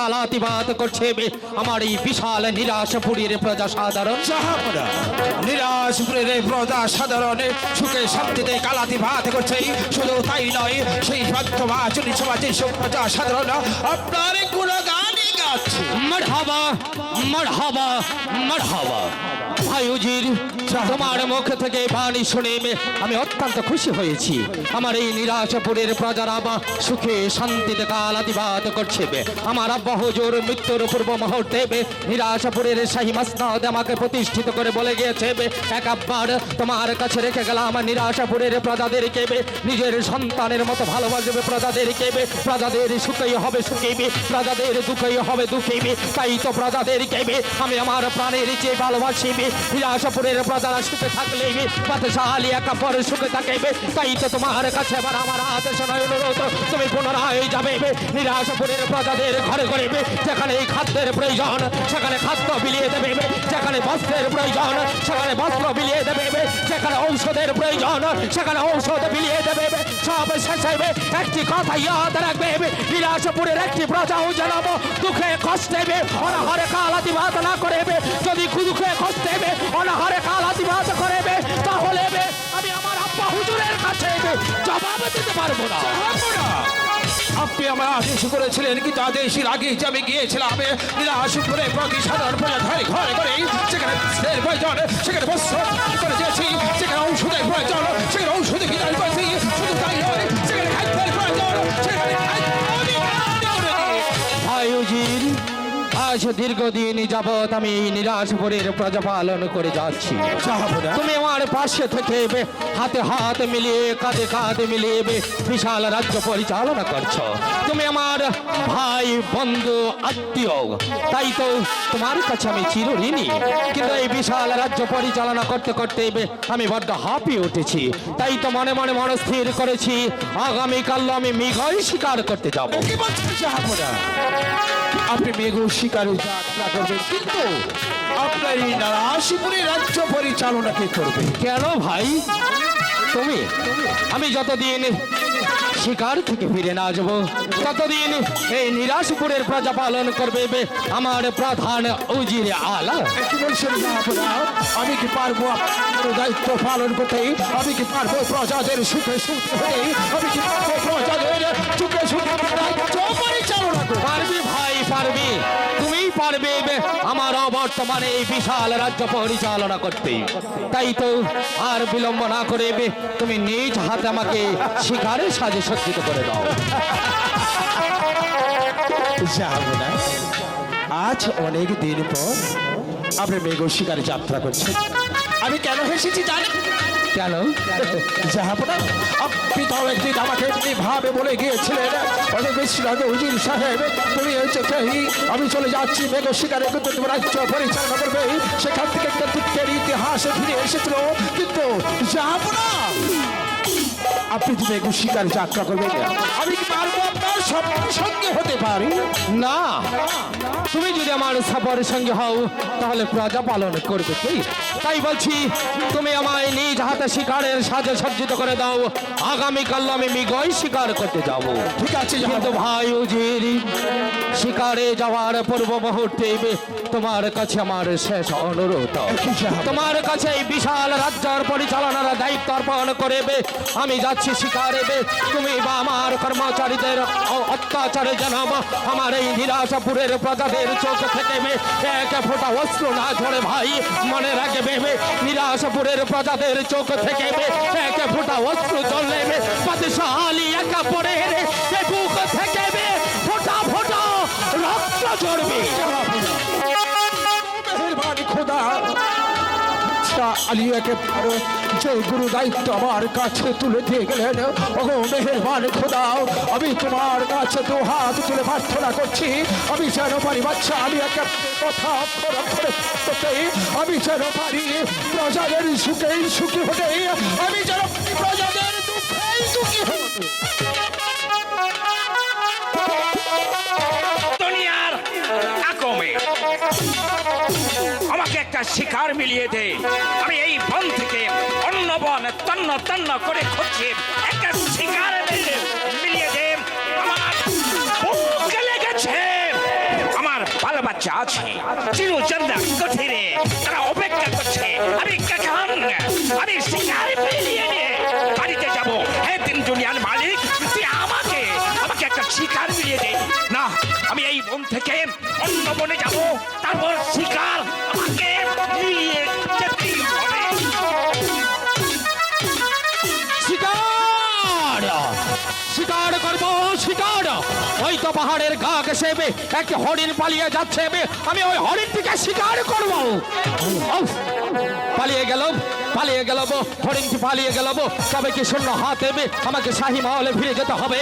আলাতিবাদ করছে আমার এই বিশাল নিরাশপুরীর প্রজা সাধারণ। নিরাশপুরের প্রজা সাধারণের সুখে শান্তিতে কালাতিবাদ করছে। শুধু তাই নয়, সেই সত্যবাচনী সমাজের সব প্রজা সাধারণ আপনার গুণগানই গাচ্ছে। মারহাবা মারহাবা মারহাবা। ভাই উজির, তোমার মুখ থেকে বাণী শুনে আমি অত্যন্ত খুশি হয়েছি। আমার এই নিরাশপুরের প্রজারা সুখে শান্তিতে কালাতিবাদ করছে। আমার আব্বা হুজুর মৃত্যুর পূর্ব মুহূর্তে নিরাশপুরের শাহী মাসনাদ আমাকে প্রতিষ্ঠিত করে বলে গিয়েছে, একবার তোমার কাছে রেখে গেলাম নিরাশপুরের প্রজাদেরকে, নিজের সন্তানের মতো ভালোবাসবে প্রজাদেরকে। প্রজাদের সুখেই হবে সুখী, প্রজাদের দুঃখেই হবে দুঃখী। তাই তো প্রজাদেরকে আমি আমার প্রাণের চেয়ে ভালোবাসি। নিরাশপুরের প্রজারা সুখে থাকলে বাদশাহী একাপর সুখে থাকে। তাই তো তোমার কাছে এবার আমার আদেশ নয়, অনুরোধ, তুমি পুনরায় যাবে নিরাশপুরের প্রজাদের ঘরে ঘরে। যেখানে এই খাদ্যের প্রয়োজন সেখানে খাদ্য বিলিয়ে দেবে, যেখানে বস্ত্রের প্রয়োজন সেখানে বস্ত্র বিলিয়ে দেবে, যেখানে ঔষধের প্রয়োজন সেখানে ঔষধ বিলিয়ে দেবে। সব শেষে একটি কথা ইয়াদ রাখবে, নিরাশপুরের একটি প্রজাও জানাবো দুঃখে কষ্টে অনাহারে কালাতিবাদ না করে। যদি দুঃখে কষ্টে অনাহারে কালাতিবাদ করে তাহলে আমি আমার আব্বা হুজুরের কাছে জবাব দিতে পারবো না। আপনি আমার আদেশ করেছিলেন, কিন্তু আদেশের আগে যে আমি গিয়েছিলাম নিরাশপুরে প্রতি সাধারণ প্রজা ঘরে ঘরে করে। সেখানে বস্ত্রের প্রয়োজন সেখানে বস্ত্র করে দিয়েছি, সেখানে ঔষধের প্রয়োজন সেখানে ঔষধ বিতরণ করেছি। শুধু তাই নয়, সেখানে খাদ্যের প্রয়োজন সেখানে ভাই উজির, আজ দীর্ঘদিন যাবৎ আমি নিরাশপুরের প্রজা পালন করে যাচ্ছি। তুমি আমার পাশে থেকে হাতে হাত মিলিয়ে কাঁধে কাঁধে মিলিয়ে বিশাল রাজ্য পরিচালনা করছো। তুমি আমার ভাই বন্ধু আত্মীয়, তাই তো তোমার কাছে আমি চিরঋণী। কিন্তু এই বিশাল রাজ্য পরিচালনা করতে করতে আমি বড্ড হাঁপিয়ে উঠেছি। তাই তো মনে মনে মনস্থির করেছি আগামীকাল আমি মৃগই শিকার করতে যাব। আপনি মেঘ শিকারে যাত্রা করবেন, কিন্তু আপনার এই নিরাশপুরের রাজ্য পরিচালনা কে করবে? কেন ভাই? তুমি আমি যতদিন শিকার থেকে ফিরে না আসবো ততদিন এই নিরাশপুরের প্রজা পালন করবে আমার প্রধান উজিরে আলা। আমি কি পারবো আপনার দায়িত্ব পালন করতে? আমি কি পারবো প্রজাদের সুখে সুখে হয়ে? আমি কি পারবো প্রজাদের সুখে সুখে রাজ্য পরিচালনা করতে? পারবি ভাই, পারবি, তুমি পারবে আমার বর্তমানে এই বিশাল রাজ্য পরিচালনা করতে। তাই তো আর বিলম্ব না করে তুমি নিজ হাতে আমাকে শিকারের সাজে সজ্জিত করে দাও। যাবো না, আজ অনেক দিন পর আপনি মেঘ শিকারে যাত্রা করছেন। আমি কেন হেসেছি জানেন? কেন? যাবো না, আপনি তো একদিন আমাকে এমনিভাবে বলে গিয়েছিলেন, অনেক বেশি রাজা হুজুর সাহেব তুমি আমি চলে যাচ্ছি মেঘ শিকারে, কিন্তু তুমি রাজ্য পরিচালনা করবে। সেখান থেকে একটা দুঃখের ইতিহাসে ফিরে এসেছিল। কিন্তু যাবো না, আপনি যদি মেঘ শিকারে যাত্রা করবেন, আমি কি পারবো আপনার সঙ্গে হতে পারি না? তুমি যদি আমার সফরের সঙ্গে হও তাহলে প্রজা পালন করবে কি? তাই বলছি তুমি আমায় নিজ হাতে শিকারের সাজে সজ্জিত করে দাও। আগামীকাল আমি মৃগই শিকার করতে যাব। ঠিক আছে, কিন্তু ভাই উজির, শিকারে যাওয়ার পূর্ব মুহূর্তে তোমার কাছে আমার শেষ অনুরোধ, তোমার কাছে এই বিশাল রাজ্যের পরিচালনার দায়িত্ব অর্পণ করে আমি যাচ্ছি শিকারে। তুমি বা আমার কর্মচারীদের অত্যাচারে যেন আমার এই নিরাশপুরের প্রজাদের চোখ থেকে এক ফোঁটা অস্ত্র না ঝরে। ভাই মনে রাখবে, নিরাশপুরের প্রজাদের চোখ থেকে এক ফোঁটা অস্ত্র জ্বললে বাদশাহী একাপরের বুক থেকে ফোঁটা ফোঁটা রক্ত ঝরবে। মেহেরবানি খোদা, আলিয়াকে যে গুরু দায়িত্ব আমার কাছে তুলে দিয়ে গেলেন, ওগো মেহেরবানি খোদা, আমি তোমার কাছে দু হাত তুলে প্রার্থনা করছি, আমি যেন পারি বাচ্চা আলিয়াকে কথা অক্ষর অক্ষরে করতে, আমি যেন পারি প্রজাদের সুখেই সুখী হতে, আমি যেন প্রজাদের দুঃখেই দুঃখী হতে। দুনিয়ার আকমে আমাকে একটা শিকার মিলিয়ে দে, আমি এই বন থেকে অন্য বন তন্ন তন্ন করে খুঁজছি, একটা শিকার মিলিয়ে দে। আমার বুক লেগেছে, বাচ্চা আছে চিরচন্দা কঠিনে তারা অপেক্ষা করছে আমি কখন আমি শিকার পেলিয়ে নিয়ে বাড়িতে যাবো। হ্যাঁ তিন দুনিয়ার মালিক তুই আমাকে আমাকে একটা শিকার মিলিয়ে দে না। আমি এই বন থেকে অন্য বনে যাব, তারপর শিকার আমাকে মিলিয়ে যেতেই হবে। শিকার শিকার করবো শিকার। ওই তো পাহাড়ের গা ঘেঁষে এক হরিণ পালিয়ে যাচ্ছে, আমি ওই হরিণটিকে শিকার করবো। পালিয়ে গেল হরিণটি পালিয়ে গেল। তবে কি শূন্য হাত আমাকে শাহী মহলে ফিরে যেতে হবে।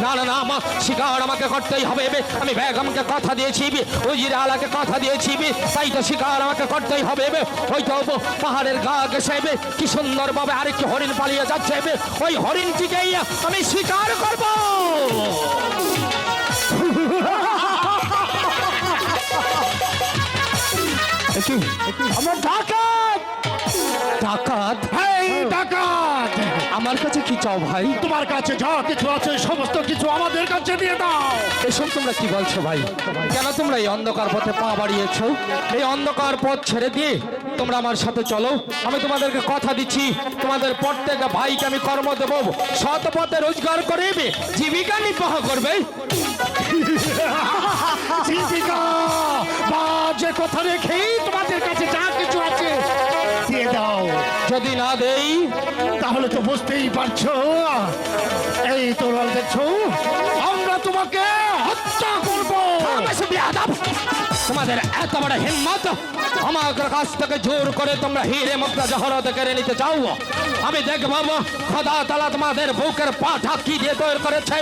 না না না, আমার শিকার আমাকে করতেই হবে। আমি বেগমকে কথা দিয়েছি, উজির আলাকে কথা দিয়েছি, তাই তো শিকার আমাকে করতেই হবে। ওই তো পাহাড়ের গা ঘেঁষে কি সুন্দরভাবে আরেকটি হরিণ পালিয়ে যাচ্ছে, ওই হরিণটিকেই আমি শিকার করব। আমার ডাকাত ডাকাত? এই ডাকাত, আমার কাছে কি চাও ভাই? তোমার কাছে যা কিছু আছে সমস্ত কিছু আমাদের কাছে দিয়ে দাও। এসব তোমরা কি বলছো ভাই? কেন তোমরা এই অন্ধকার পথে পা বাড়িয়েছো? এই অন্ধকার পথ ছেড়ে দিয়ে তোমরা আমার সাথে চলো। আমি তোমাদেরকে কথা দিচ্ছি, তোমাদের প্রত্যেক ভাইকে আমি কর্ম দেবো, সৎ পথে রোজগার করে জীবিকা নির্বাহ করবে। জীবিকা বাজে কথা রেখেই তোমাদের কাছে যা কিছু আছে দিয়ে দাও। যদি না দেই তাহলে তো বুঝতেই পারছো, এই তোরাল দেখছো, আমরা তোমাকে হত্যা করবো। তোমাদের এত বড় হিম্মত, আমার কাছ থেকে জোর করে তোমরা হিরে মুক্তা জহরত কেড়ে নিতে চাও? আমি দেখবো খোদা তাআলা তোমাদের বুকের পাঠা কি দিয়ে তৈরি করেছে।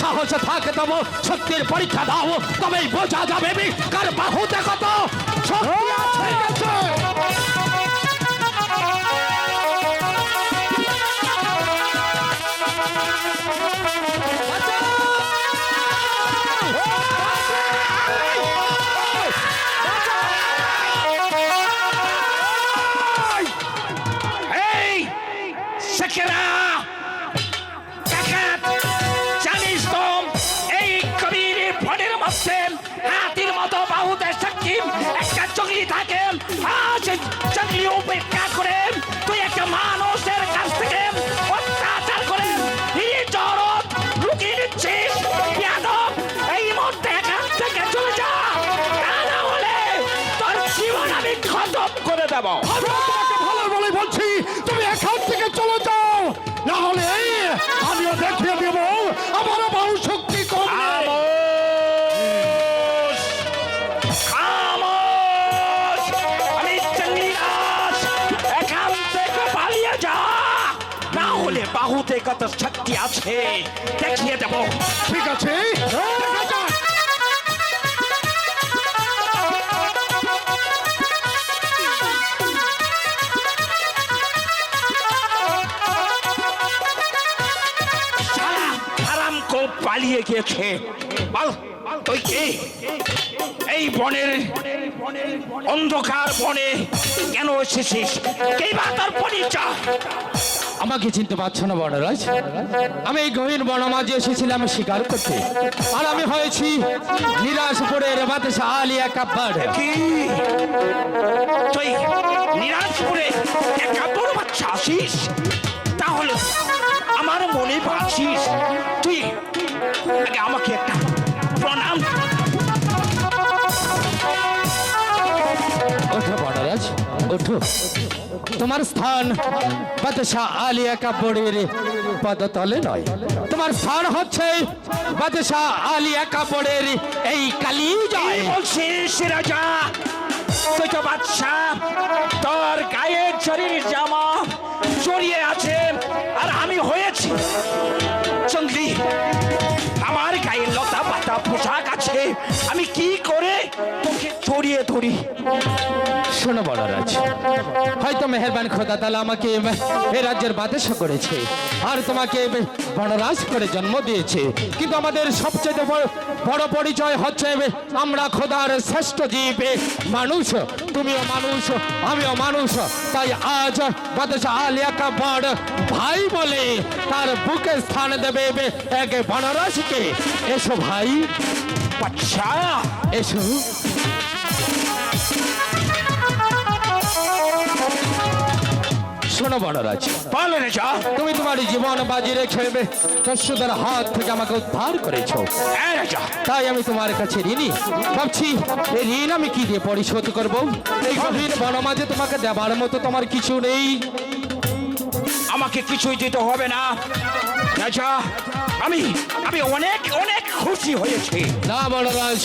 সাহস থাকে তবু শক্তির পরীক্ষা দাও, তবেই বোঝা যাবে কার বাহুতে কত শক্তি আছে। হাতির মতো বাহুতে শক্তি একটা চকলি থাকে, সেই চকলি উপেক্ষা করে তুই একটা মানুষের কাছ থেকে অত্যাচার করে জড়ত লুকিয়ে নিচ্ছিস। এই মুহূর্তে এখান থেকে চলে যা, না হলে তোর জীবন আমি খতম করে দেব। আমি তোমাকে ভালো বলে বলছি, তুমি এখান থেকে চলে যাও, না হলে আমিও দেখিয়ে দেব আমার বাহু শক্তি কম। বাহুতে কত শক্তি আছে দেখিয়ে দেব। ঠিক আছে, হারাম কো পালিয়ে গিয়েছে। বল তুই কে? এই বনের অন্ধকার বনে কেন এসেছিস? কে বা তোর পরিচয়? আমাকে চিনতে পারছো না বনরাজ? আমি এই গহীন বনমাঝে এসেছিলাম শিকার করতে, আর আমি হয়েছি নিরাশপুরের বাদশাহ আলী একাব্বর। কি তুই নিরাশপুরে একাব্বর বাচ্চা আসিস? তাহলে আমার মনে পাচ্ছিস তুই আগে আমাকে একটা প্রণাম। ওঠো বনরাজ, ওঠো। তোমার স্থান বাদশাহ আলী একাব্বরের পদতলে নয়, তোমার স্থান হচ্ছে বাদশাহ আলী একাব্বরের এই কালিজায়। বলছিস রাজা? তুই তো বাদশা, তোর গায়ের শরীর জামা জড়িয়ে আছে, আর আমি হয়েছি জঙ্গলি। আমার গায়ে লতা পাতা পোশাক আছে, আমি কি করে তোকে জড়িয়ে ধরি? শোনো বনরাজ, হয়তো মেহেরবান খোদা তাআলা আমাকে এই রাজ্যের বাদশা করেছে আর তোমাকে বনরাজ করে জন্ম দিয়েছে, কিন্তু আমাদের সবচেয়ে বড় পরিচয় হচ্ছে আমরা খোদার শ্রেষ্ঠ জীব মানুষ। তুমিও মানুষ, আমিও মানুষ, তাই আজ বাদশা আলী একাব্বর ভাই বলে তার বুকে স্থান দেবে এক বনরাজকে। এসো ভাই, বাদশা এসো। শোনো বনরাজ, বলো রাজা। তুমি তোমার জীবন বাজি রেখে দস্যুদের হাত থেকে আমাকে উদ্ধার করেছো, হ্যাঁ রাজা। তাই আমি তোমার কাছে ঋণী। ভাবছি এই ঋণ আমি কি দিয়ে পরিশোধ করব? এই গভীর বনমাঝে তোমাকে দেবার মতো তোমার কিছু নেই। আমাকে কিছুই দিতে হবে না রাজা। আমি আমি অনেক অনেক খুশি হয়েছি। না বনরাজ,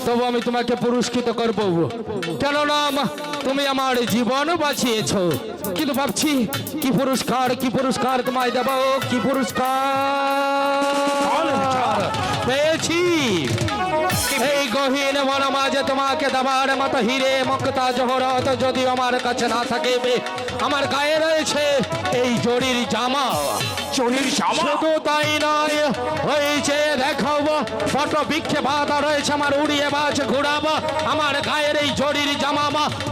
তবু আমি তোমাকে পুরস্কৃত করব, কেননা তুমি আমার জীবন বাঁচিয়েছো। কিন্তু ভাবছি কি পুরস্কার তোমায় দেব, কি পুরস্কার পেয়েছি। এই গহীন বনমাঝে তোমাকে দেবার মতো হিরে মুক্তা জহরত যদি আমার কাছে না থাকে, আমার গায়ে রয়েছে এই জরির জামা। চুরির জামা? শুধু তাই নয়, হয়েছে দেখাবো ফটো বিক্ষে বাঁধা রয়েছে আমার উড়িয়ে বাজ ঘুরাবো, আমার গায়ের এই জরির জামা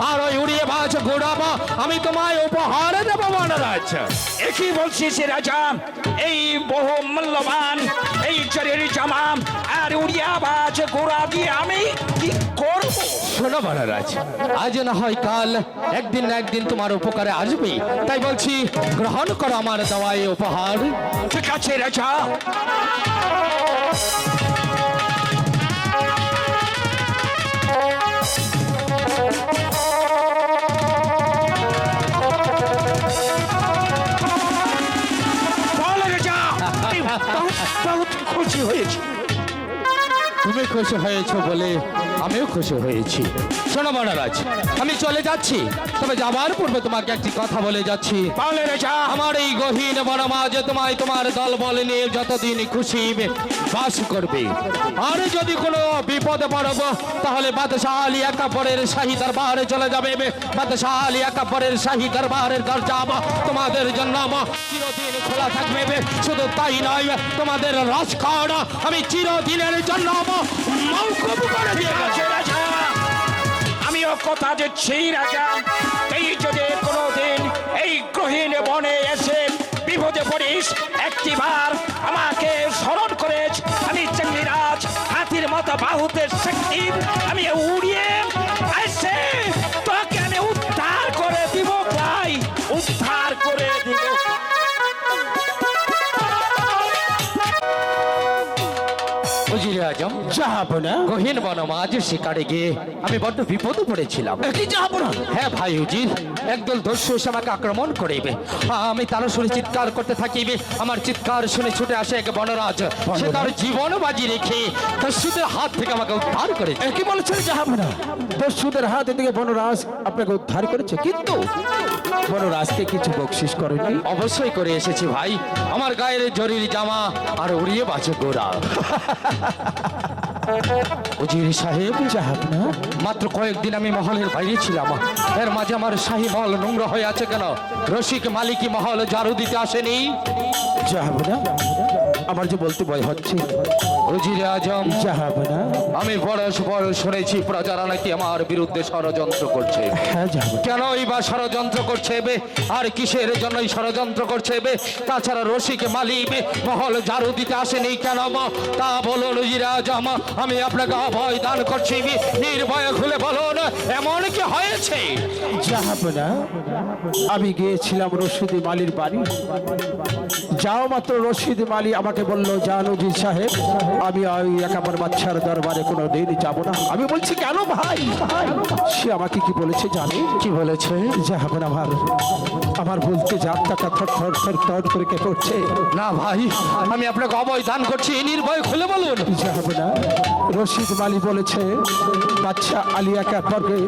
আর ওই উড়িয়ে বাজ ঘুরাবো আমি তোমায় উপহার দেবো বনরাজ। একই বলছিস রাজা, এই বহু মূল্যবান এই চুরির জামা আর উড়িয়া বাজ গোড়া দিয়ে আমি কি করব? শোনো বনরাজ, আজ না হয় কাল একদিন না একদিন তোমার উপকারে আসবে, তাই বলছি গ্রহণ করো আমার দেওয়া এই উপহার। ঠিক আছে রাজা। বল রাজা, আমি বহুত খুশি হয়েছি। তুমি খুশি হয়েছো বলে আমিও খুশি হয়েছি। শোনো বনরাজ, আমি চলে যাচ্ছি, তবে যাবার পূর্বে তোমাকে একটি কথা বলে যাচ্ছি। বল রাজা। আমার এই গহীন বনমাঝে তোমায় তোমার দল বল নিয়ে যতদিন খুশি বাস করবে, আর যদি কোনো বিপদে পড়ব তাহলে বাদশাহ আলী একাপরের শাহী দরবারে চলে যাবে। বাদশাহ আলী একাপরের শাহী দরবারের দরজা তোমাদের জন্য চিরদিন খোলা থাকবে। শুধু তাই নয়, তোমাদের রাজকার্ড আমি চিরদিনের জন্য মওকুফ করে দিয়ে গেছি। রাজা, আমিও কথা দিচ্ছি রাজা, এই যদি কোনোদিন এই গহীন বনে এসে বিপদে পড়িস, একটিবার আমাকে স্মরণ করেছ, আমি চণ্ডীরাজ হাতির মতো বাহুতে শক্তি আমি উড়িয়ে এসে তোকে আমি উদ্ধার করে দিব, ভাই উদ্ধার করে দিব। উজিরে আজম, যাবো না। গহীন বনমাঝ শিকারে গিয়ে আমি বড্ড বিপদে পড়েছিলাম। কি যাবো না? হ্যাঁ ভাই উজির, একদল দস্যু এসে আমাকে আক্রমণ করিবে। আমি তারা শুনে চিৎকার করতে থাকিবে, আমার চিৎকার শুনে ছুটে আসে এক বনরাজ, সে তার জীবন বাজি রেখে দস্যুদের হাত থেকে আমাকে উদ্ধার করেছে। কি বলছেন যাবো না? দস্যুদের হাত থেকে বনরাজ আপনাকে উদ্ধার করেছে, কিন্তু বনরাজকে কিছু বকশিস করেনি? অবশ্যই করে এসেছি ভাই, আমার গায়ের জরির জামা আর উড়িয়ে বাজে গোড়া। উজির সাহেব, যাবো না। মাত্র কয়েকদিন আমি মহলের বাইরে ছিলাম, এর মাঝে আমার শাহী মহল নোংরা হয়ে আছে কেন? রসিক মালিকি মহল ঝাড়ু দিতে আসেনি? যাবো না, আমার যে বলতে ভয় হচ্ছে। উজিরে আজম, যাবো না। আমি বড় শুনেছি প্রজারা নাকি আমার বিরুদ্ধে ষড়যন্ত্র করছে। হ্যাঁ যাবো। কেনই বা ষড়যন্ত্র করছে আর কিসের জন্যই ষড়যন্ত্র করছে? তাছাড়া রসিক মালিক মহল ঝাড়ু দিতে আসেনি কেন? তা বলুন উজিরে আজম, আমি আপনাকে অভয় দান করছি, নির্ভয়ে খুলে বলুন এমন কি হয়েছে? যাবো না, আমি গিয়েছিলাম রশিদ মালির বাড়ি। যাও মাত্র রশিদ মালি আমাকে বললো, জান উজির সাহেব, আমি ওই একাপর বাচ্চার দরবারে কোনো দিন যাবো না। আমি বলছি কেন ভাই? সে আমাকে কি বলেছে জানি? কি বলেছে? যাবো না, আমার বলতে জাতটা থর থর থর থর করে কে করছে। না ভাই, আমি আপনাকে অভয় দান করছি, নির্ভয় খুলে বলুন। যাবো না, রশিদ মালি বলেছে বাচ্চা আলিয়া কাপড়কে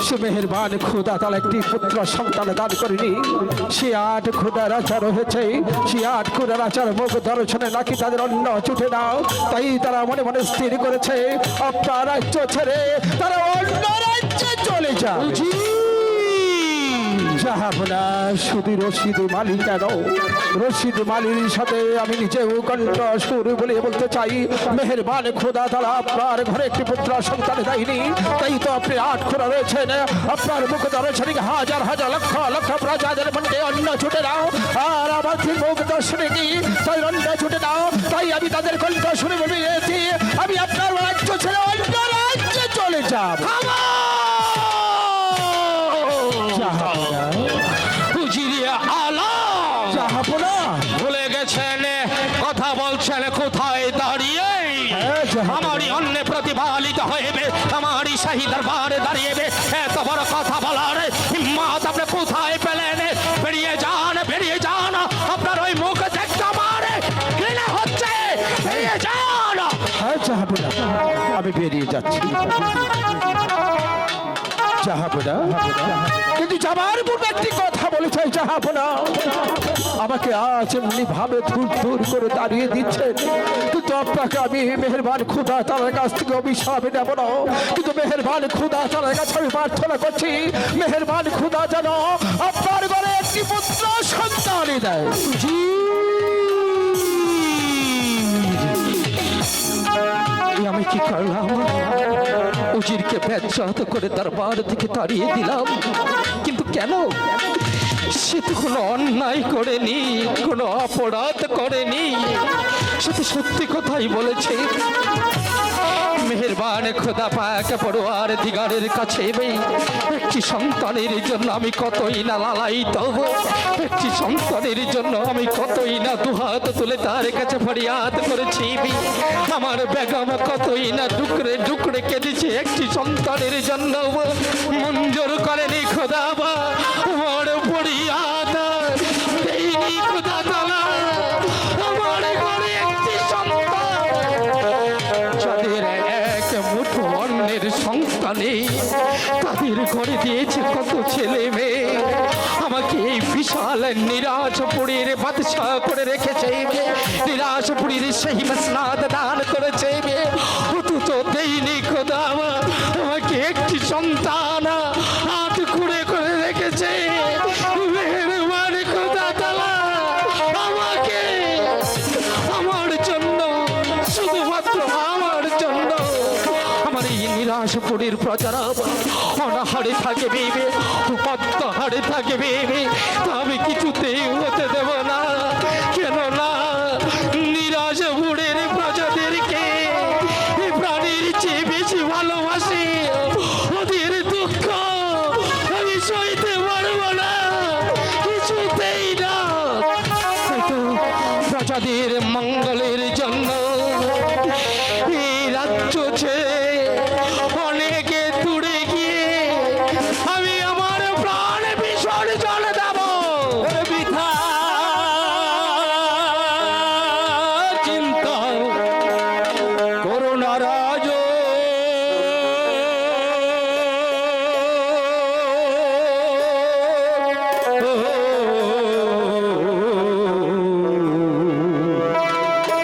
সে মেহেরবান খুদা তার একটি পুত্র সন্তান দান করেনি। সে 8 খুদা রাজা রয়েছে, সে 8 খুদা রাজার মুখ দর্শনে নাকি তাদের অন্ন ছুটে দাও। তাই তারা মনে মনে স্থির করেছে আপনার রাজ্য ছেড়ে তারা অন্য রাজ্যে চলে যাবে। যাবো না, শুধু রশিদ মালি কেন, রশিদ মালির সাথে আমি নিজেও কণ্ঠ সুর বলে বলতে চাই, মেহেরবান খোদা তারা আপনার ঘরে একটি পুত্র সন্তান দেয়নি। তাই তো আপনি 8 খোদা রয়েছেন, আপনার মুখ দর্শনে হাজার হাজার লক্ষ লক্ষ প্রজাদের মধ্যে অন্ন ছুটে দাও, আর আমার মুখ দর্শনে তাই অন্ন ছুটে দাও। তাই আমি তাদের কণ্ঠ শুনে বলেছি আমি আপনার রাজ্য ছেড়ে অন্য রাজ্যে চলে যাব। উজিরে আলম জাহাপনা ভুলে গেছেন কথা বলছেন কোথায় দাঁড়িয়ে হ্যাঁ, জাহাপনা। আমারই অন্য প্রতিপালিত হইবে আমারই শাহী দরবারে দাঁড়িয়েবে এত বড় কথা বলার হিম্মত আপনি কোথায় পেলেন বেরিয়ে যান আপনার ওই মুখ দেখতে আমার ঘৃণা হচ্ছে বেরিয়ে যান হ্যাঁ জাহাপনা আমি বেরিয়ে যাচ্ছি জাহাপনা কিন্তু যাবার পূর্বে একটি কথা বলে চাই জাহাপনা আমাকে আজ এমনি ভাবে থুর থুর করে দাঁড়িয়ে দিচ্ছেন কিন্তু আপনাকে আমি মেহেরবান খুদা তার কাছ থেকে অভিশাপ নেব না কিন্তু মেহেরবান খুদা তার কাছে আমি প্রার্থনা করছি মেহেরবান খুদা যেন আপনার ঘরে একটি পুত্র সন্তানই দেয় আমি কি করলাম উজিরকে বেজ্জত করে দরবার থেকে তাড়িয়ে দিলাম কিন্তু কেন সে তো কোনো অন্যায় করেনি কোনো অপরাধ করেনি সে তো সত্যি কথাই বলেছে মেহেরবান খোদা পাক পড়োয়ার দিগারের কাছে একটি সন্তানের জন্য আমি কতই না লালায়িত একটি সন্তানের জন্য আমি কতই না দুহাত তুলে তার কাছে ফরিয়াদ করেছি আমার বেগম কতই না ডুকরে ডুকরে কেঁদেছে একটি সন্তানের জন্য মঞ্জুর করেনি খোদা বা আমার ফরিয়াদ দেইনি খোদা তাআলা আমার ঘরে একটি সন্তান যাদের এক মুঠো অন্যের সন্তানে তাদের ঘরে দিয়েছে কত ছেলে মেয়ে আমাকে এই বিশাল নিরাশপুরীর বাদশাহ করে রেখেছে নিরাশপুরীর সেই মসনাদ দান করেছে অথচ দেইনি খোদা আমাকে একটি সন্তান হাত খুঁড়ে করে রেখেছে মেহেরবান খোদা তাআলা আমাকে আমার জন্য শুধুমাত্র আমার জন্য আমার এই নিরাশপুরীর প্রজারা অনাহারে থাকবে পদ্মহারে থাকবে আমি কিছুতেই হতে দেব না কেননা নিরাশপুরের প্রজাদেরকে প্রাণীর চেয়ে বেশি ভালোবাসি ওদের দুঃখ আমি সইতে পারবো না কিছুতেই না তো প্রজাদের মঙ্গলের জন্য এই রাজ্য ছেড়ে অনেকে দূরে গিয়ে আমি আমার প্রাণ বিসর্জন দেব বৃথা চিন্তা করুণা রাজ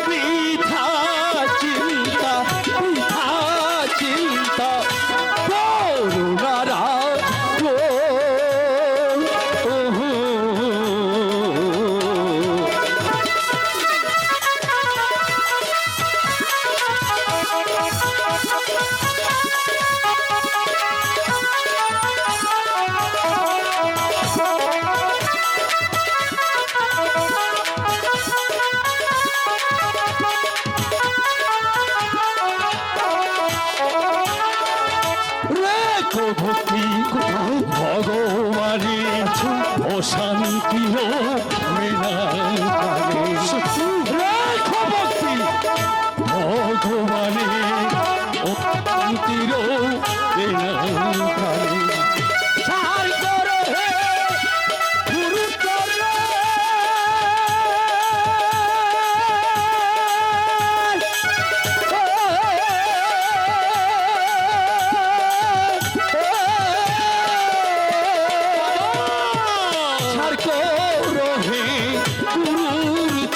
বৃথা চিন্তা করুণা রাজ রেখো ভক্তি কোথায় ভগবানে অশান্তি রেখো ভক্তি ভগবানে অশান্তির সার করো হে গুরু করো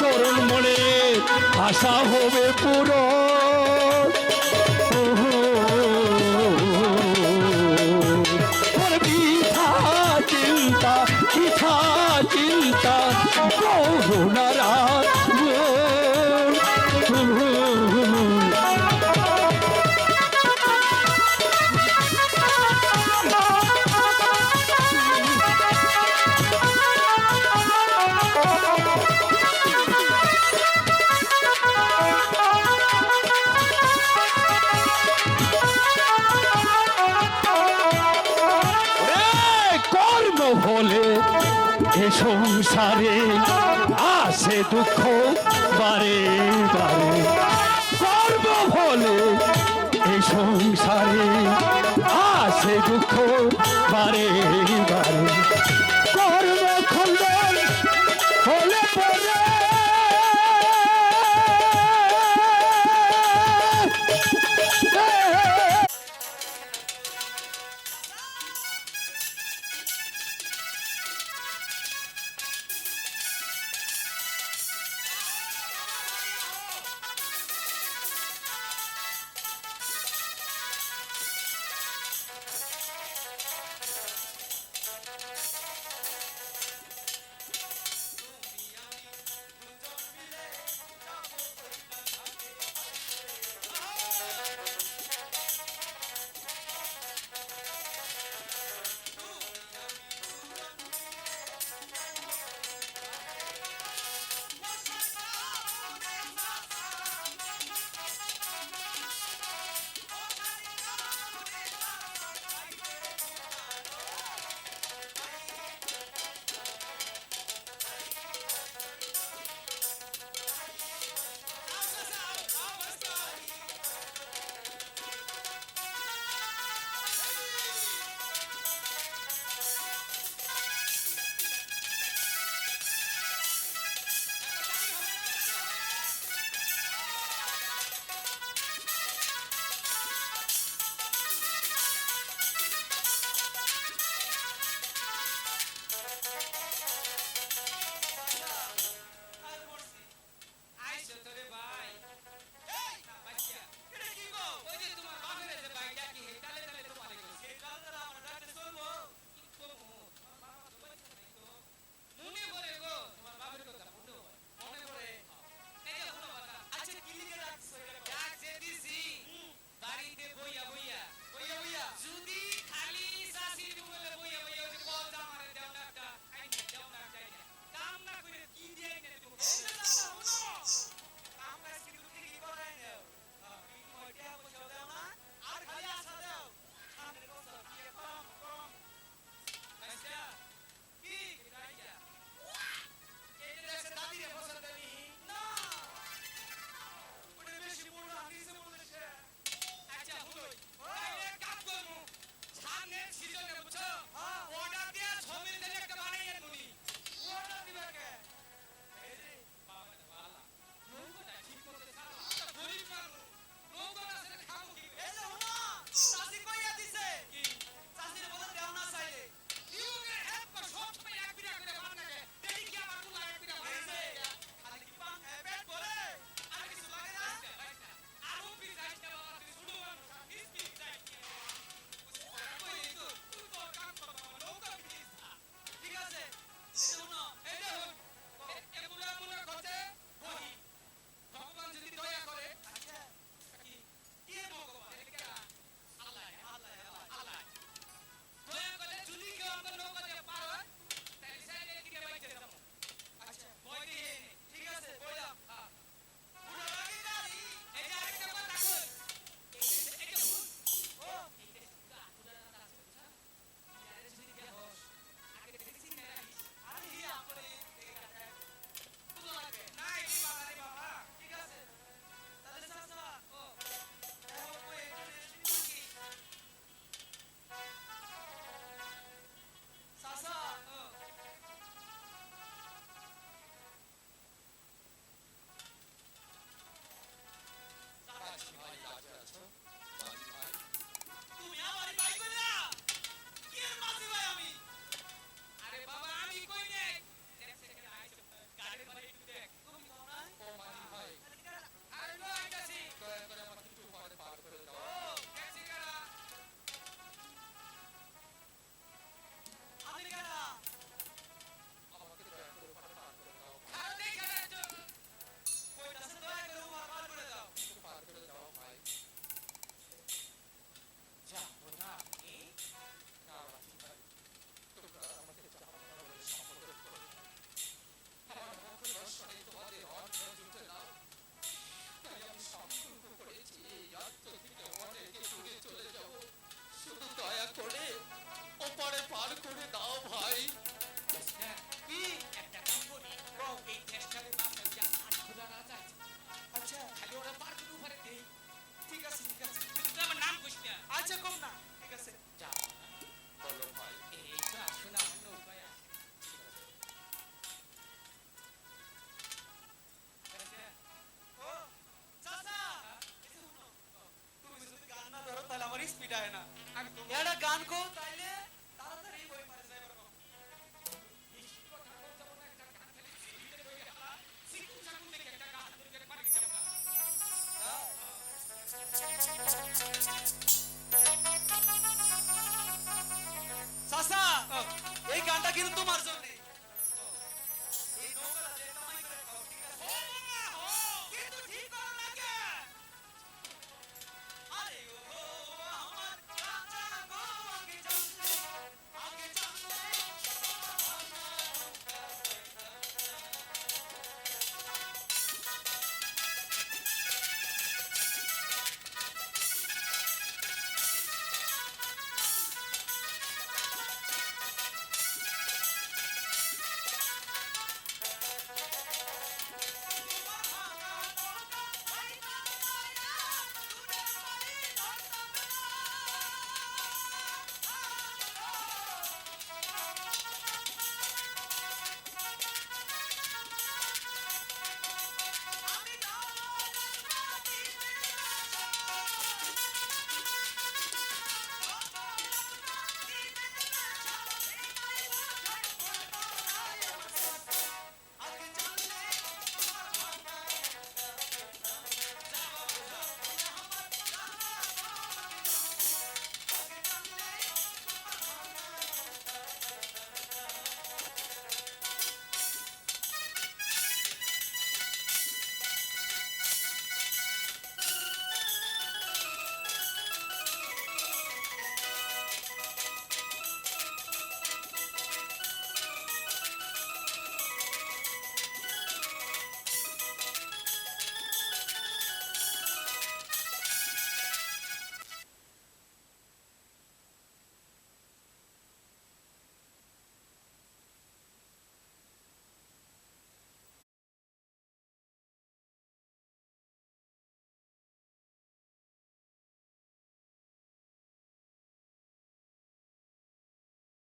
চরণ মনে আশা হবে পুরো চিন্তা করুণারা কর্ম হলে এ সংসারে আসে দুঃখ বারে বারে গর্ব বলে এ সংসারে আসে দুঃখ বারে বারে